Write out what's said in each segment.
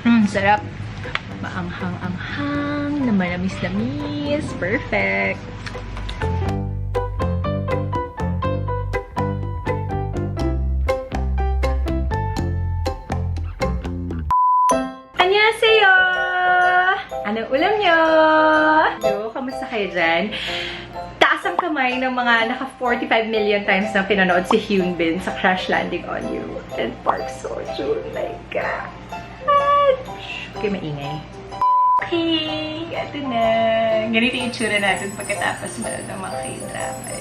Sarap. Maanghang-anghang, na manamis-namis. Perfect. Annyeonghaseyo! Anong ulam nyo? Yo, kamusta kayo dyan? Taas ang kamay ng mga naka 45 million times na pinanood si Hyun sa Crash Landing on You and Park Seo Joon. My God! Okay, maingay. Okay, ito na. Ganito yung itsura natin pagkatapos manood ng mga K-drama.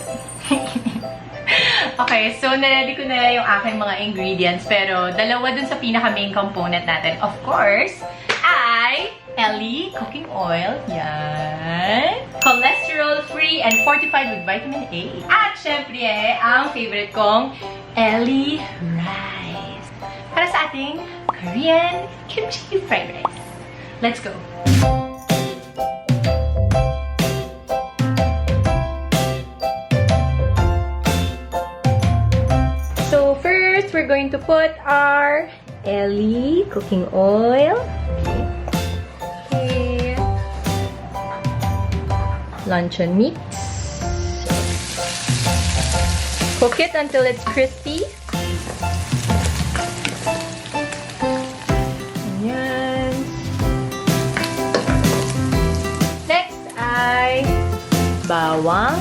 Okay, so na-ready ko na yung aking mga ingredients, pero dalawa dun sa pinaka-main component natin, of course, ay Ellie cooking oil. Yan. Cholesterol-free and fortified with vitamin A. At syempre, ang favorite kong Ellie rice. Para sa ating Korean Kimchi Fried Rice. Let's go! So first, we're going to put our Ellie cooking oil. Okay. Luncheon meat. Cook it until it's crispy. Ayan. Next ay bawang.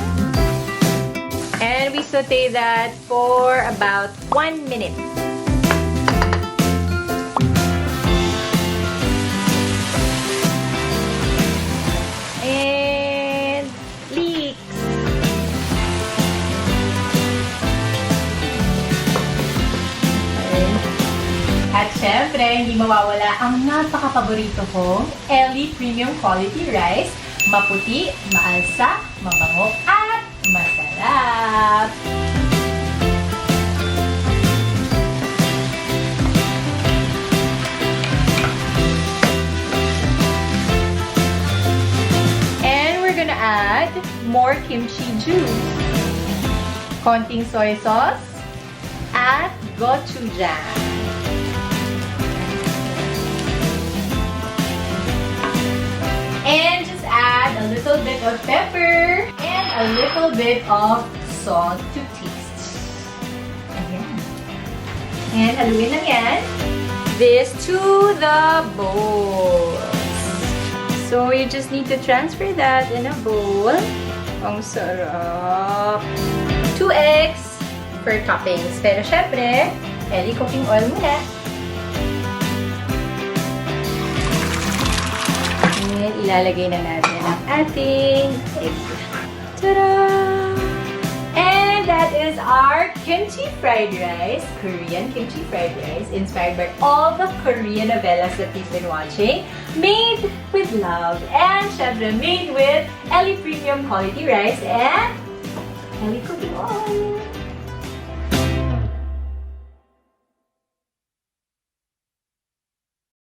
And we saute that for about 1 minute. And leeks. At syempre, hindi mawawala ang napaka-paborito kong Ellie Premium Quality Rice. Maputi, maalsa, mabango, at masarap! And we're gonna add more kimchi juice, konting soy sauce, at gochujang. And just add a little bit of pepper and a little bit of salt to taste. Ayan. And haluin lang yan. This to the bowl. So you just need to transfer that in a bowl. Ang sarap. 2 eggs for toppings. Pero syempre, Ellie cooking oil muna. And ilalagay na natin ang ating egg. Ta-da! And that is our Kimchi Fried Rice, Korean Kimchi Fried Rice, inspired by all the koreanovelas that we've been watching, made with love, and syempre made with Ellie Premium Quality Rice and Ellie Cooking Oil.